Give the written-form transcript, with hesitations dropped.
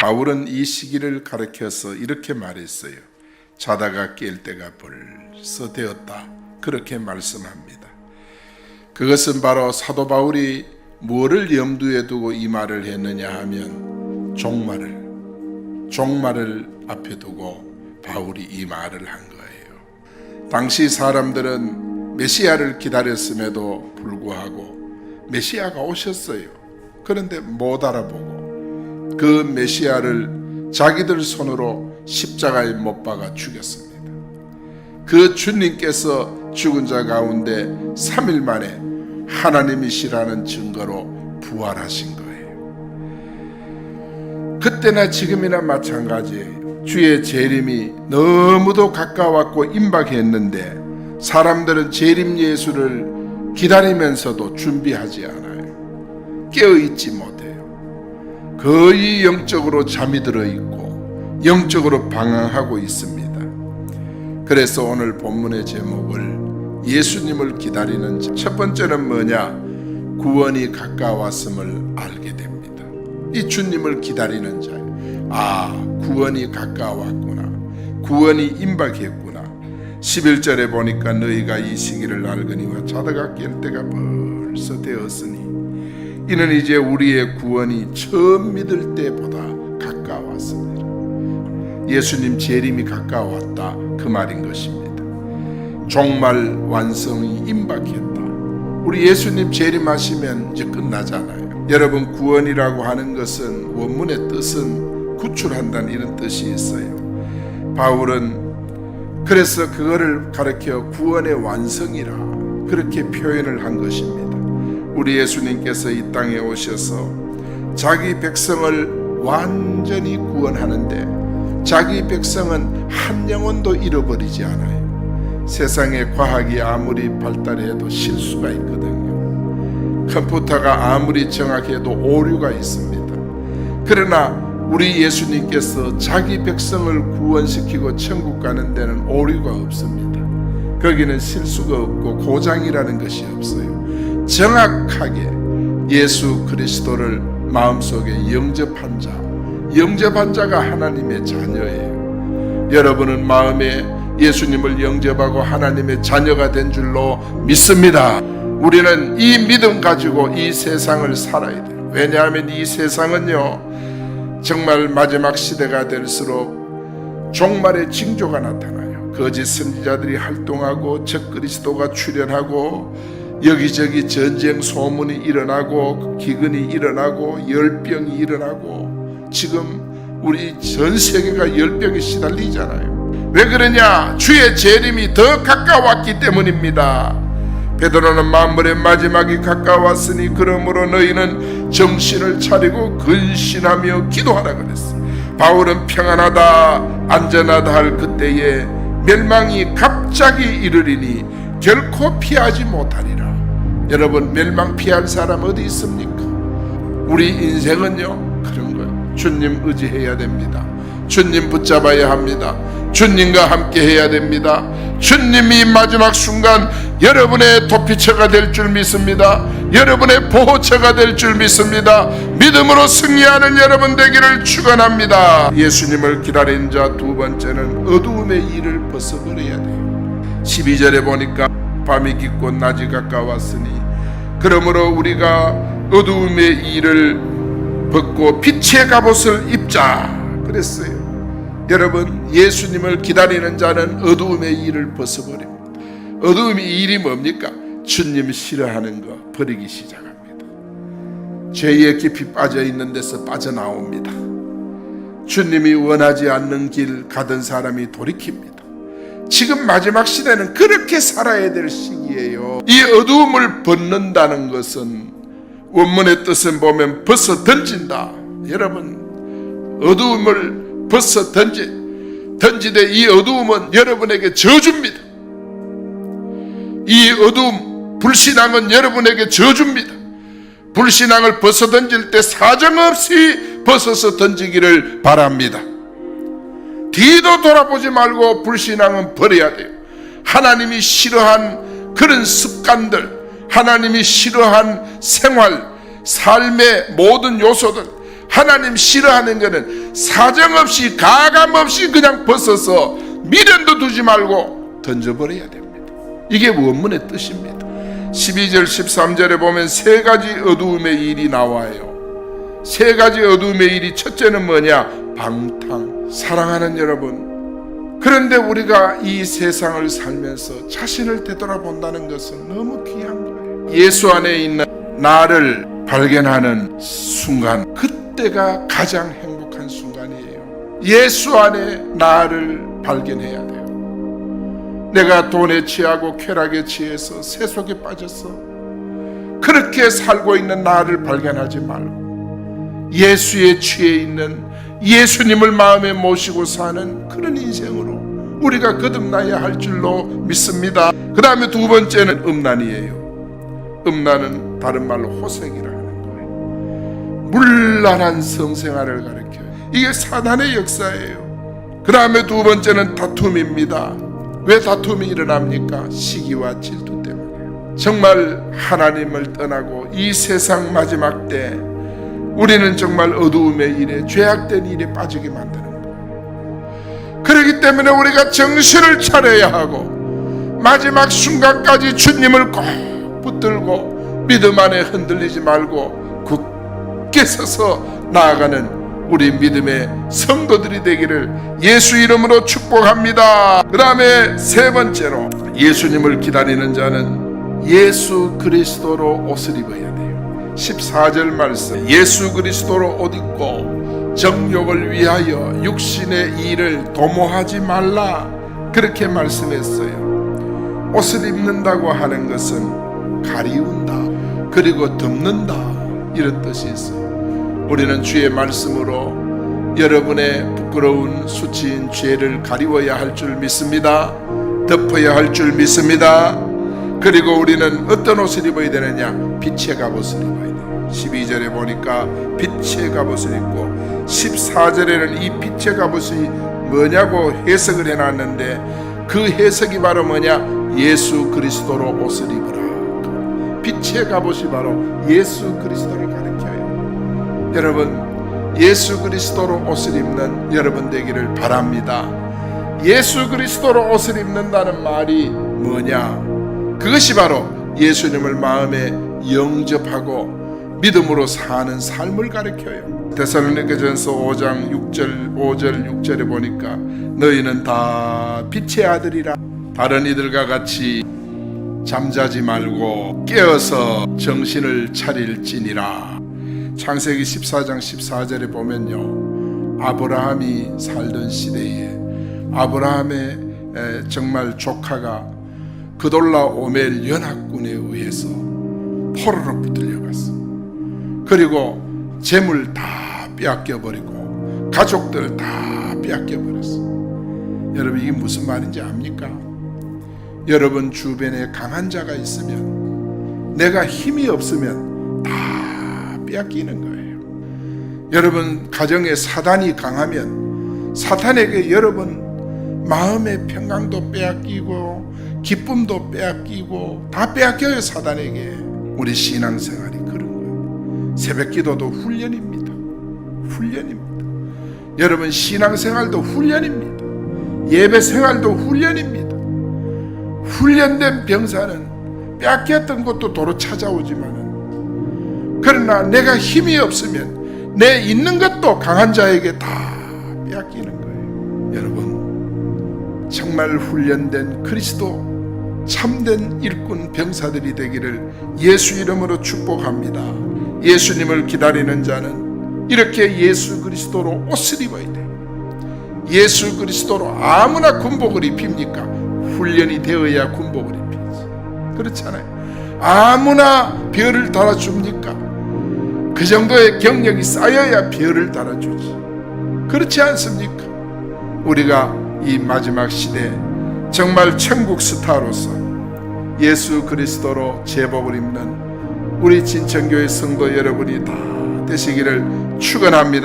바울은 이 시기를 가리켜서 이렇게 말했어요. 자다가 깰 때가 벌써 되었다. 그렇게 말씀합니다. 그것은 바로 사도 바울이 무엇을 염두에 두고 이 말을 했느냐 하면 종말을 앞에 두고 바울이 이 말을 한 거예요. 당시 사람들은 메시아를 기다렸음에도 불구하고 메시아가 오셨어요. 그런데 못 알아보고 그 메시아를 자기들 손으로 십자가에 못 박아 죽였습니다. 그 주님께서 죽은 자 가운데 3일 만에 하나님이시라는 증거로 부활하신 거예요. 그때나 지금이나 마찬가지예요. 주의 재림이 너무도 가까웠고 임박했는데 사람들은 재림 예수를 기다리면서도 준비하지 않아요. 깨어있지 못해요. 거의 영적으로 잠이 들어있고 영적으로 방황하고 있습니다. 그래서 오늘 본문의 제목을 예수님을 기다리는 자. 첫 번째는 뭐냐? 구원이 가까웠음을 알게 됩니다. 이 주님을 기다리는 자예요. 구원이 가까웠구나. 구원이 임박했구나. 11절에 보니까 너희가 이 시기를 알거니와 자다가 깰 때가 벌써 되었으니 이는 이제 우리의 구원이 처음 믿을 때보다 가까웠습니다. 예수님 재림이 가까웠다, 그 말인 것입니다. 종말 완성이 임박했다. 우리 예수님 재림하시면 이제 끝나잖아요. 여러분, 구원이라고 하는 것은 원문의 뜻은 구출한다는 이런 뜻이 있어요. 바울은 그래서 그거를 가리켜 구원의 완성이라 그렇게 표현을 한 것입니다. 우리 예수님께서 이 땅에 오셔서 자기 백성을 완전히 구원하는데 자기 백성은 한 영혼도 잃어버리지 않아요. 세상에 과학이 아무리 발달해도 실수가 있거든요. 컴퓨터가 아무리 정확해도 오류가 있습니다. 그러나 우리 예수님께서 자기 백성을 구원시키고 천국 가는 데는 오류가 없습니다. 거기는 실수가 없고 고장이라는 것이 없어요. 정확하게 예수 그리스도를 마음속에 영접한 자가 하나님의 자녀예요. 여러분은 마음에 예수님을 영접하고 하나님의 자녀가 된 줄로 믿습니다. 우리는 이 믿음 가지고 이 세상을 살아야 돼요. 왜냐하면 이 세상은요, 정말 마지막 시대가 될수록 종말의 징조가 나타나요. 거짓 선지자들이 활동하고 적그리스도가 출현하고 여기저기 전쟁 소문이 일어나고 기근이 일어나고 열병이 일어나고 지금 우리 전 세계가 열병에 시달리잖아요. 왜 그러냐? 주의 재림이 더 가까웠기 때문입니다. 베드로는 만물의 마지막이 가까웠으니 그러므로 너희는 정신을 차리고 근신하며 기도하라 그랬어. 바울은 평안하다 안전하다 할 그때에 멸망이 갑자기 이르리니 결코 피하지 못하리라. 여러분, 멸망 피할 사람 어디 있습니까? 우리 인생은요 그런 거예요. 주님 의지해야 됩니다. 주님 붙잡아야 합니다. 주님과 함께 해야 됩니다. 주님이 마지막 순간 여러분의 도피처가 될 줄 믿습니다. 여러분의 보호처가 될 줄 믿습니다. 믿음으로 승리하는 여러분 되기를 축원합니다. 예수님을 기다린 자 두 번째는 어두움의 일을 벗어버려야 돼요. 12절에 보니까 밤이 깊고 낮이 가까웠으니 그러므로 우리가 어두움의 일을 벗고 빛의 갑옷을 입자 그랬어요. 여러분, 예수님을 기다리는 자는 어두움의 일을 벗어버립니다. 어두움의 일이 뭡니까? 주님 싫어하는 거 버리기 시작합니다. 죄에 깊이 빠져있는 데서 빠져나옵니다. 주님이 원하지 않는 길 가던 사람이 돌이킵니다. 지금 마지막 시대는 그렇게 살아야 될 시기예요. 이 어두움을 벗는다는 것은 원문의 뜻은 보면 벗어 던진다. 여러분, 어두움을 벗어 던지되 이 어두움은 여러분에게 저주입니다. 이 어두움, 불신앙은 여러분에게 저주입니다. 불신앙을 벗어 던질 때 사정없이 벗어서 던지기를 바랍니다. 뒤도 돌아보지 말고 불신앙은 버려야 돼요. 하나님이 싫어한 그런 습관들, 하나님이 싫어한 생활, 삶의 모든 요소들, 하나님 싫어하는 것은 사정없이 가감없이 그냥 벗어서 미련도 두지 말고 던져버려야 됩니다. 이게 원문의 뜻입니다. 12절 13절에 보면 세 가지 어두움의 일이 나와요. 세 가지 어두움의 일이, 첫째는 뭐냐? 방탕. 사랑하는 여러분, 그런데 우리가 이 세상을 살면서 자신을 되돌아본다는 것은 너무 귀한 거예요. 예수 안에 있는 나를 발견하는 순간, 그때가 가장 행복한 순간이에요. 예수 안에 나를 발견해야 돼요. 내가 돈에 취하고 쾌락에 취해서 세속에 빠졌어, 그렇게 살고 있는 나를 발견하지 말고 예수에 취해 있는 예수님을 마음에 모시고 사는 그런 인생으로 우리가 거듭나야 할 줄로 믿습니다. 그 다음에 두 번째는 음란이에요. 음란은 다른 말로 호색이라 하는 거예요. 문란한 성생활을 가리켜요. 이게 사단의 역사예요. 그 다음에 두 번째는 다툼입니다. 왜 다툼이 일어납니까? 시기와 질투 때문에요. 정말 하나님을 떠나고 이 세상 마지막 때 우리는 정말 어두움의 일에, 죄악된 일에 빠지게 만드는 거예요. 그렇기 때문에 우리가 정신을 차려야 하고 마지막 순간까지 주님을 꼭 붙들고 믿음 안에 흔들리지 말고 굳게 서서 나아가는 우리 믿음의 성도들이 되기를 예수 이름으로 축복합니다. 그 다음에 세 번째로, 예수님을 기다리는 자는 예수 그리스도로 옷을 입어야 돼요. 14절 말씀, 예수 그리스도로 옷 입고 정욕을 위하여 육신의 일을 도모하지 말라, 그렇게 말씀했어요. 옷을 입는다고 하는 것은 가리운다, 그리고 덮는다, 이런 뜻이 있어요. 우리는 주의 말씀으로 여러분의 부끄러운 수치인 죄를 가리워야 할 줄 믿습니다. 덮어야 할 줄 믿습니다. 그리고 우리는 어떤 옷을 입어야 되느냐? 빛의 갑옷을 입어야 돼요. 12절에 보니까 빛의 갑옷을 입고, 14절에는 이 빛의 갑옷이 뭐냐고 해석을 해놨는데 그 해석이 바로 뭐냐? 예수 그리스도로 옷을 입으라. 빛의 갑옷이 바로 예수 그리스도를 가리켜요. 여러분, 예수 그리스도로 옷을 입는 여러분 되기를 바랍니다. 예수 그리스도로 옷을 입는다는 말이 뭐냐? 그것이 바로 예수님을 마음에 영접하고 믿음으로 사는 삶을 가리켜요. 데살로니가전서 5장 5절 6절에 보니까 너희는 다 빛의 아들이라, 다른 이들과 같이 잠자지 말고 깨어서 정신을 차릴지니라. 창세기 14장 14절에 보면요, 아브라함이 살던 시대에 아브라함의 정말 조카가 그돌라오멜 연합군에 의해서 포로로 붙들려갔어. 그리고 재물 다 빼앗겨버리고 가족들 다 빼앗겨버렸어. 여러분, 이게 무슨 말인지 압니까? 여러분 주변에 강한 자가 있으면, 내가 힘이 없으면 다 빼앗기는 거예요. 여러분 가정에 사단이 강하면 사탄에게 여러분 마음의 평강도 빼앗기고 기쁨도 빼앗기고 다 빼앗겨요, 사단에게. 우리 신앙생활이 그런 거예요. 새벽기도도 훈련입니다. 훈련입니다. 여러분 신앙생활도 훈련입니다. 예배생활도 훈련입니다. 훈련된 병사는 빼앗겼던 것도 도로 찾아오지만은, 그러나 내가 힘이 없으면 내 있는 것도 강한 자에게 다 빼앗기는 거예요. 여러분 정말 훈련된 그리스도 참된 일꾼 병사들이 되기를 예수 이름으로 축복합니다. 예수님을 기다리는 자는 이렇게 예수 그리스도로 옷을 입어야 돼요. 예수 그리스도로 아무나 군복을 입힙니까? 훈련이 되어야 군복을 입히지. 그렇잖아요. 아무나 별을 달아줍니까? 그 정도의 경력이 쌓여야 별을 달아주지. 그렇지 않습니까? 우리가 이 마지막 시대 정말 천국 스타로서 예수 그리스도로 제복을 입는 우리 진천교회 성도 여러분이 다 되시기를 축원합니다.